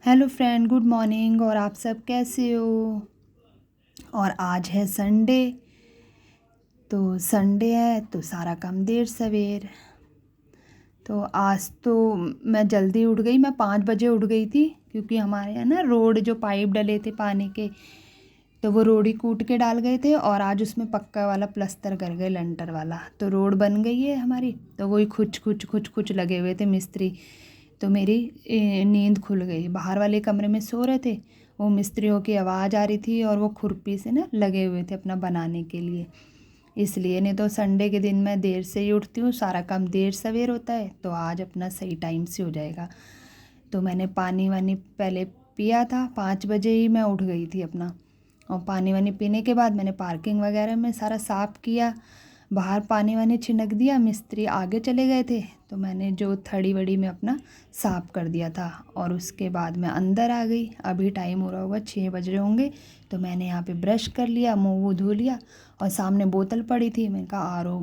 Hello friend, good morning. और आप सब कैसे हो? और आज है संडे। तो संडे है तो सारा काम देर सवेर। तो आज तो मैं जल्दी उठ गई। मैं 5 बजे उठ गई थी क्योंकि हमारे यहाँ ना रोड जो पाइप डले थे पानी के, तो वो रोड ही कूट के डाल गए थे और आज उसमें पक्का वाला प्लस्तर कर गए, लंटर वाला। तो रोड बन गई है हमारी। तो वही खुच खुच खुच खुच लगे हुए थे मिस्त्री। तो मेरी नींद खुल गई। बाहर वाले कमरे में सो रहे थे, वो मिस्त्रियों की आवाज़ आ रही थी और वो खुरपी से ना लगे हुए थे अपना बनाने के लिए। इसलिए नहीं तो संडे के दिन मैं देर से ही उठती हूँ, सारा काम देर सवेर होता है, तो आज अपना सही टाइम से हो जाएगा। तो मैंने पानी वानी पहले पिया था, 5 बजे ही मैं उठ गई थी अपना। और पानी वानी पीने के बाद मैंने पार्किंग वगैरह में सारा साफ़ किया, बाहर पानी वानी छिड़क दिया। मिस्त्री आगे चले गए थे तो मैंने जो थड़ी वड़ी में अपना साफ़ कर दिया था। और उसके बाद मैं अंदर आ गई। अभी टाइम हो रहा होगा 6 बज रहे होंगे। तो मैंने यहाँ पे ब्रश कर लिया, मुँह वूह धो लिया और सामने बोतल पड़ी थी। मैंने कहा आरओ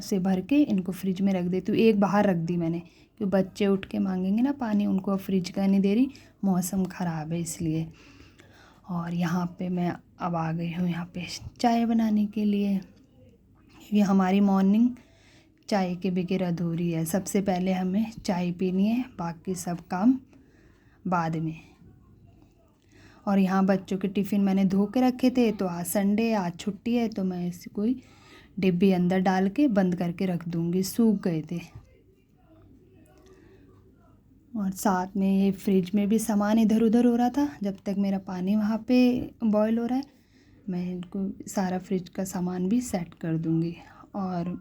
से भर के इनको फ्रिज में रख देती हूँ। एक बाहर रख दी मैंने, क्योंकि बच्चे उठ के मांगेंगे ना पानी, उनको फ्रिज का नहीं दे रही, मौसम ख़राब है इसलिए। और यहाँ पे मैं अब आ गई हूँ यहाँ पे चाय बनाने के लिए। ये हमारी मॉर्निंग चाय के बगैर अधूरी है। सबसे पहले हमें चाय पीनी है, बाकी सब काम बाद में। और यहाँ बच्चों के टिफ़िन मैंने धो के रखे थे। तो आज संडे, आज छुट्टी है, तो मैं इसे कोई डिब्बी अंदर डाल के बंद करके रख दूँगी, सूख गए थे। और साथ में ये फ्रिज में भी सामान इधर उधर हो रहा था। जब तक मेरा पानी वहाँ पे बॉयल हो रहा है, मैं इनको सारा फ्रिज का सामान भी सेट कर दूँगी। और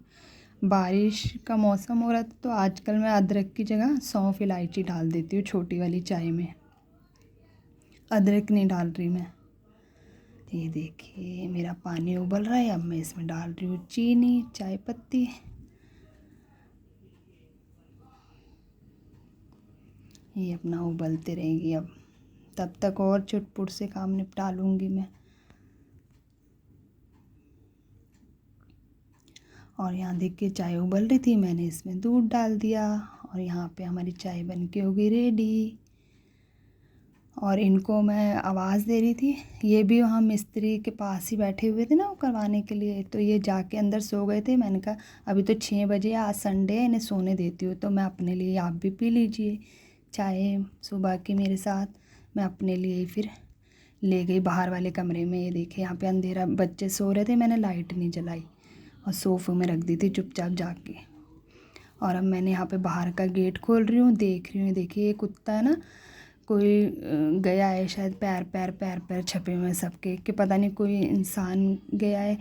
बारिश का मौसम हो रहा था तो आजकल मैं अदरक की जगह सौंफ इलायची डाल देती हूँ छोटी वाली चाय में। अदरक नहीं डाल रही मैं। ये देखिए मेरा पानी उबल रहा है। अब मैं इसमें डाल रही हूँ चीनी, चाय पत्ती। ये अपना उबलते रहेंगी। अब तब तक और चुटपुट से काम निपटा लूँगी मैं। और यहाँ देखिए चाय उबल रही थी, मैंने इसमें दूध डाल दिया और यहाँ पे हमारी चाय बन के हो गई रेडी। और इनको मैं आवाज़ दे रही थी, ये भी वहाँ मिस्त्री के पास ही बैठे हुए थे ना वो करवाने के लिए। तो ये जाके अंदर सो गए थे। मैंने कहा अभी तो 6 बजे, आज संडे है, इन्हें सोने देती हूँ। तो मैं अपने लिए, आप भी पी लीजिए चाय सुबह की मेरे साथ। मैं अपने लिए ही फिर ले गई बाहर वाले कमरे में। ये देखिए यहाँ पे अंधेरा, बच्चे सो रहे थे, मैंने लाइट नहीं जलाई और सोफ़े में रख दी थी चुपचाप जाके। और अब मैंने यहाँ पे बाहर का गेट खोल रही हूँ, देख रही हूँ। देखिए ये कुत्ता है ना, कोई गया है शायद, पैर पैर पैर पैर छपे हुए हैं सबके, कि पता नहीं कोई इंसान गया है।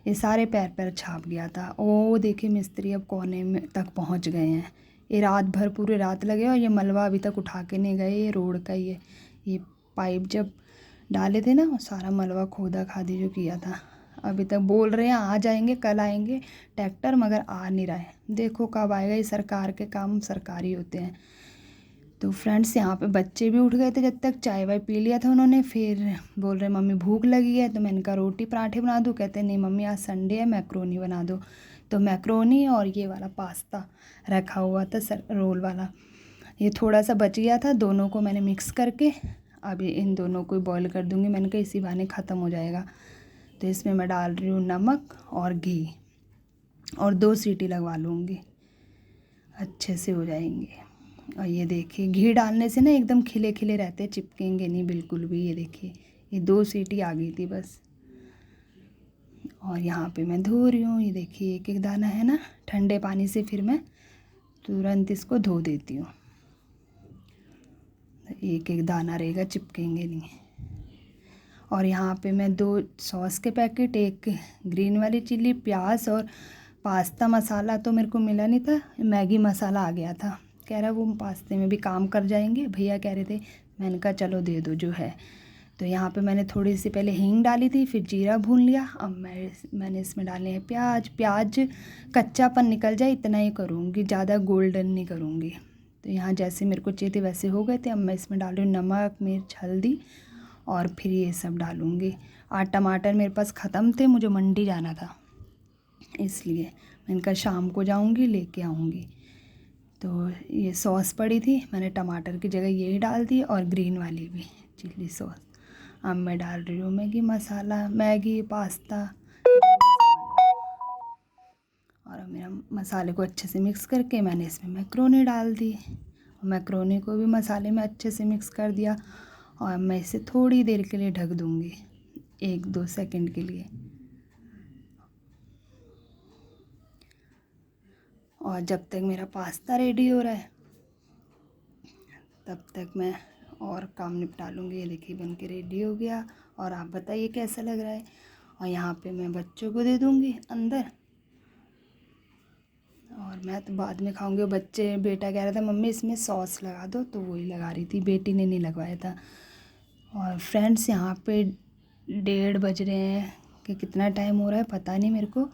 ये सारे पैर पैर छाप गया था। ओ देखिए मिस्त्री अब कोने में तक पहुँच गए हैं। ये रात भर, पूरी रात लगे और ये मलबा अभी तक उठा के नहीं गए। ये रोड का ही है। ये पाइप जब डाले थे ना, वो सारा मलबा खोदा खादी जो किया था। अभी तक बोल रहे हैं आ जाएंगे, कल आएंगे ट्रैक्टर, मगर आ नहीं रहा है। देखो कब आएगा। ये सरकार के काम सरकारी होते हैं। तो फ्रेंड्स यहाँ पे बच्चे भी उठ गए थे, जब तक चाय वाय पी लिया था उन्होंने। फिर बोल रहे मम्मी भूख लगी है। तो मैंने कहा रोटी पराठे बना दूँ। कहते नहीं मम्मी आज संडे है, मैक्रोनी बना दो। तो मैक्रोनी और ये वाला पास्ता रखा हुआ था, रोल वाला, ये थोड़ा सा बच गया था। दोनों को मैंने मिक्स करके अभी इन दोनों को बॉईल कर दूँगी। मैंने कहा इसी बहाने ख़त्म हो जाएगा। तो इसमें मैं डाल रही हूँ नमक और घी और 2 सीटी लगवा लूँगी, अच्छे से हो जाएंगे। और ये देखिए घी डालने से ना एकदम खिले खिले रहते, चिपकेंगे नहीं बिल्कुल भी। ये देखिए ये 2 सीटी आ गई थी बस। और यहाँ पे मैं धो रही हूँ। ये देखिए एक एक दाना है ना, ठंडे पानी से फिर मैं तुरंत इसको धो देती हूँ। एक एक दाना रहेगा, चिपकेंगे नहीं। और यहाँ पे मैं 2 सॉस के पैकेट, एक ग्रीन वाली चिल्ली, प्याज और पास्ता मसाला तो मेरे को मिला नहीं था, मैगी मसाला आ गया था। कह रहा वो पास्ते में भी काम कर जाएंगे भैया, कह रहे थे। मैंने कहा चलो दे दो जो है। तो यहाँ पे मैंने थोड़ी सी पहले हींग डाली थी, फिर जीरा भून लिया। अब मैंने इसमें डाले हैं प्याज। प्याज कच्चापन निकल जाए इतना ही करूँगी, ज़्यादा गोल्डन नहीं करूँगी। तो यहाँ जैसे मेरे को चाहिए थे वैसे हो गए थे। अब मैं इसमें डाल रही हूँ नमक, मिर्च, हल्दी और फिर ये सब डालूँगी। टमाटर मेरे पास ख़त्म थे, मुझे मंडी जाना था, इसलिए मैंने कहा शाम को जाऊँगी लेके आऊँगी। तो ये सॉस पड़ी थी, मैंने टमाटर की जगह यही डाल दी और ग्रीन वाली भी चिल्ली सॉस। अब मैं डाल रही हूँ मैगी मसाला, मैगी पास्ता, और अब मेरा मसाले को अच्छे से मिक्स करके मैंने इसमें मैक्रोनी डाल दी। मैक्रोनी को भी मसाले में अच्छे से मिक्स कर दिया और मैं इसे थोड़ी देर के लिए ढक दूँगी, 1-2 सेकंड के लिए। और जब तक मेरा पास्ता रेडी हो रहा है तब तक मैं और काम निपटा लूँगी। ये देखिए बन के रेडी हो गया। और आप बताइए कैसा लग रहा है। और यहाँ पे मैं बच्चों को दे दूँगी अंदर, और मैं तो बाद में खाऊंगी। बेटा कह रहा था मम्मी इसमें सॉस लगा दो, तो वही लगा रही थी, बेटी ने नहीं लगवाया था। और फ्रेंड्स यहाँ पे 1:30 बज रहे हैं कि कितना टाइम हो रहा है पता नहीं मेरे को।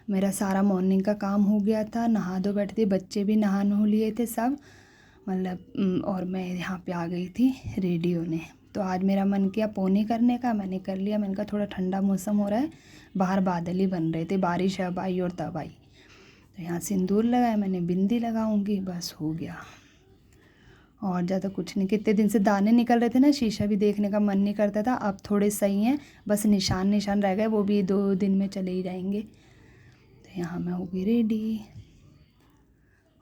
मेरा सारा मॉर्निंग का काम हो गया था, नहा धो बैठे थे, बच्चे भी नहा नो लिए थे सब, मतलब और मैं यहाँ पे आ गई थी रेडी होने। तो आज मेरा मन किया पोनी करने का, मैंने कर लिया। मैंने कहा थोड़ा ठंडा मौसम हो रहा है, बाहर बादल ही बन रहे थे, बारिश अब आई और तब आई। तो यहाँ सिंदूर लगाया मैंने, बिंदी लगाऊंगी, बस हो गया। और ज़्यादा कुछ नहीं। कितने दिन से दाने निकल रहे थे ना, शीशा भी देखने का मन नहीं करता था। अब थोड़े सही हैं, बस निशान रह गए, वो भी 2 दिन में चले ही जाएंगे। तो यहाँ मैं हो गई रेडी।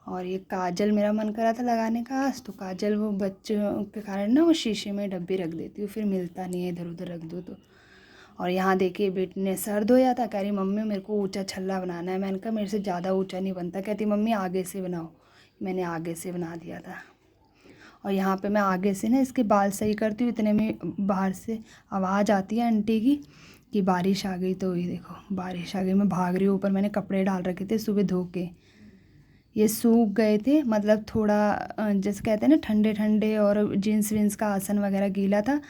और ये काजल मेरा मन करा था लगाने का आज, तो काजल वो बच्चों के कारण ना वो शीशे में डब्बी रख देती हूँ, फिर मिलता नहीं है, इधर उधर रख दो तो। और यहाँ देखिए बेटी ने सर धोया था, कह रही मम्मी मेरे को ऊंचा छल्ला बनाना है। मैंने कहा मेरे से ज़्यादा ऊंचा नहीं बनता। कहती मम्मी आगे से बनाओ। मैंने आगे से बना दिया था। और यहाँ पे मैं आगे से ना इसके बाल सही करती हूँ, इतने में बाहर से आवाज़ आती है आंटी की कि बारिश आ गई। तो ये देखो बारिश आ गई, मैं भाग रही हूँ ऊपर। मैंने कपड़े डाल रखे थे सुबह धो के, ये सूख गए थे, मतलब थोड़ा जैसे कहते हैं ना ठंडे ठंडे, और जीन्स वीन्स का आसन वगैरह गीला था।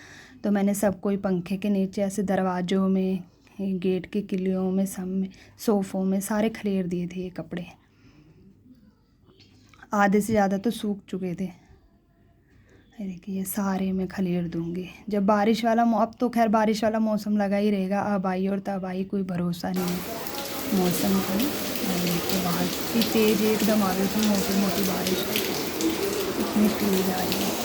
तो मैंने सबको ही पंखे के नीचे ऐसे दरवाज़ों में, गेट के किलियों में, सब में, सोफ़ों में सारे खलेर दिए थे ये कपड़े। आधे से ज़्यादा तो सूख चुके थे। ये देखिए ये सारे मैं खलेर दूँगी जब बारिश वाला अब तो खैर बारिश वाला मौसम लगा ही रहेगा, अब आई और तब आई, कोई भरोसा नहीं है मौसम का। और देखिए बाहर इतनी तेज़ एकदम आ रही थी, मोटी मोटी बारिश, इतनी तेज़ आ रही है।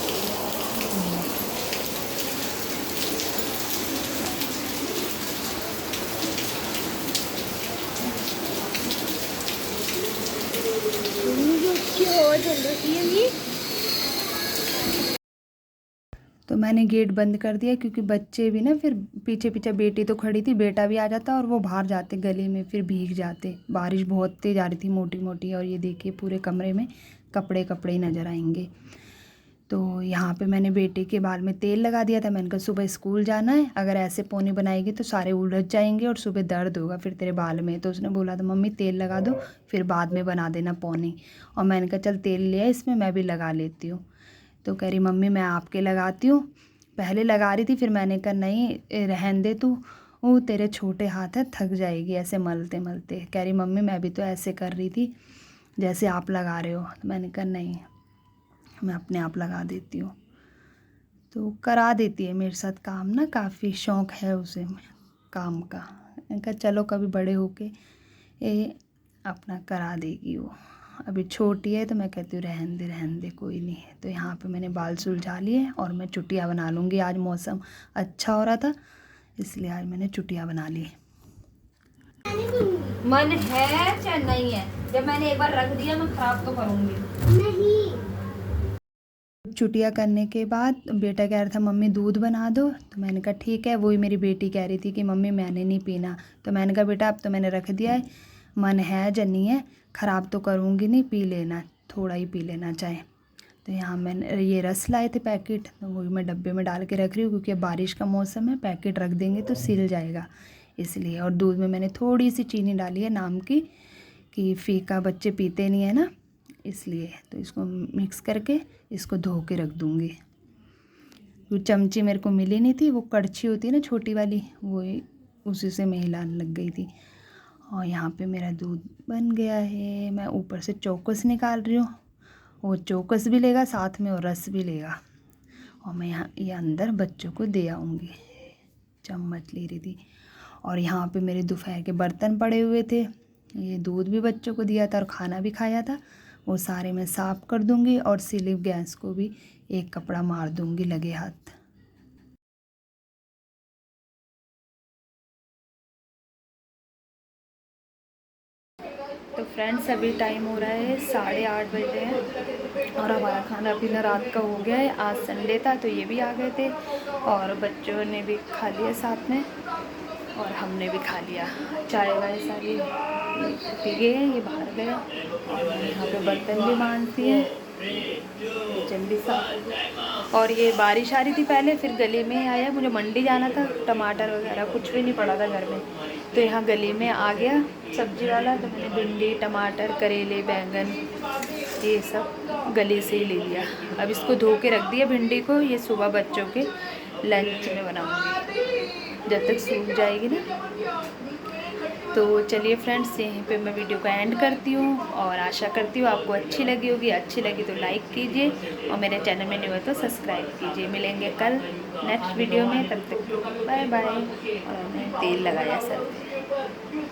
तो मैंने गेट बंद कर दिया, क्योंकि बच्चे भी ना फिर पीछे पीछे, बेटी तो खड़ी थी, बेटा भी आ जाता और वो बाहर जाते गली में, फिर भीग जाते। बारिश बहुत तेज़ आ रही थी मोटी मोटी। और ये देखिए पूरे कमरे में कपड़े कपड़े ही नज़र आएंगे। तो यहाँ पे मैंने बेटे के बाल में तेल लगा दिया था। मैंने कहा सुबह स्कूल जाना है, अगर ऐसे पोनी बनाएगी तो सारे उलझ जाएंगे और सुबह दर्द होगा फिर तेरे बाल में। तो उसने बोला था मम्मी तेल लगा दो, फिर बाद में बना देना पोनी। और मैंने कहा चल तेल लिया इसमें, मैं भी लगा लेती हूँ। तो कह रही मम्मी मैं आपके लगाती हूँ। पहले लगा रही थी, फिर मैंने कहा नहीं रहन दे तू, वो तेरे छोटे हाथ है, थक जाएगी ऐसे मलते मलते। कह रही मम्मी मैं भी तो ऐसे कर रही थी जैसे आप लगा रहे हो। तो मैंने कहा नहीं, मैं अपने आप लगा देती हूँ। तो करा देती है मेरे साथ काम ना, काफ़ी शौक़ है उसे काम का। मैंने कहा चलो कभी बड़े होके ये अपना करा देगी वो, अभी छोटी है। तो मैं कहती हूँ रहन दे कोई नहीं है। तो यहाँ पे मैंने बाल सुलझा लिए और मैं चुटिया बना लूँगी। आज मौसम अच्छा हो रहा था इसलिए आज मैंने चुटिया बना ली। मन है चाहे नहीं है, जब मैंने एक बार रख दिया मैं खराब तो करूँगी नहीं। चुटिया करने के बाद बेटा कह रहा था मम्मी दूध बना दो, तो मैंने कहा ठीक है। वही मेरी बेटी कह रही थी कि मम्मी मैंने नहीं पीना। तो मैंने कहा बेटा अब तो मैंने रख दिया है, मन है जनी है, ख़राब तो करूँगी नहीं, पी लेना, थोड़ा ही पी लेना चाहे। तो यहाँ मैंने ये रस लाए थे पैकेट, तो वही मैं डब्बे में डाल के रख रही हूँ, क्योंकि अब बारिश का मौसम है, पैकेट रख देंगे तो सिल जाएगा इसलिए। और दूध में मैंने थोड़ी सी चीनी डाली है नाम की, कि फीका बच्चे पीते नहीं है ना, इसलिए। तो इसको मिक्स करके इसको धो के रख दूँगी। वो चमची मेरे को मिली नहीं थी, वो कड़छी होती है ना छोटी वाली, वो उसी से मैं हिलाने लग गई थी। और यहाँ पे मेरा दूध बन गया है। मैं ऊपर से चौकस निकाल रही हूँ, वो चौकस भी लेगा साथ में और रस भी लेगा। और मैं यहाँ ये अंदर बच्चों को दे आऊँगी। चम्मच ले रही थी। और यहाँ पे मेरे दोपहर के बर्तन पड़े हुए थे, ये दूध भी बच्चों को दिया था और खाना भी खाया था, वो सारे मैं साफ़ कर दूँगी और स्लिप गैस को भी एक कपड़ा मार दूँगी लगे हाथ। तो फ्रेंड्स अभी टाइम हो रहा है 8:30 बजे हैं और हमारा खाना पीना रात का हो गया है। आज संडे था तो ये भी आ गए थे और बच्चों ने भी खा लिया साथ में और हमने भी खा लिया। चाय वाय सारी पी गए हैं, ये बाहर गए और मैंने यहाँ पे बर्तन भी मांज दिए जल्दी सा। और ये बारिश आ रही थी पहले, फिर गली में आया, मुझे मंडी जाना था, टमाटर वगैरह कुछ भी नहीं पड़ा था घर में, तो यहाँ गली में आ गया सब्जी वाला, तो मैंने भिंडी टमाटर करेले बैंगन ये सब गली से ही ले लिया। अब इसको धो के रख दिया भिंडी को, ये सुबह बच्चों के लंच में बनाऊंगी जब तक सूख जाएगी ना। तो चलिए फ्रेंड्स, यहीं पे मैं वीडियो को एंड करती हूँ और आशा करती हूँ आपको अच्छी लगी होगी। अच्छी लगी तो लाइक कीजिए और मेरे चैनल में न्यू है तो सब्सक्राइब कीजिए। मिलेंगे कल नेक्स्ट वीडियो में, तब तक बाय बाय। और मैंने तेल लगाया सर पे।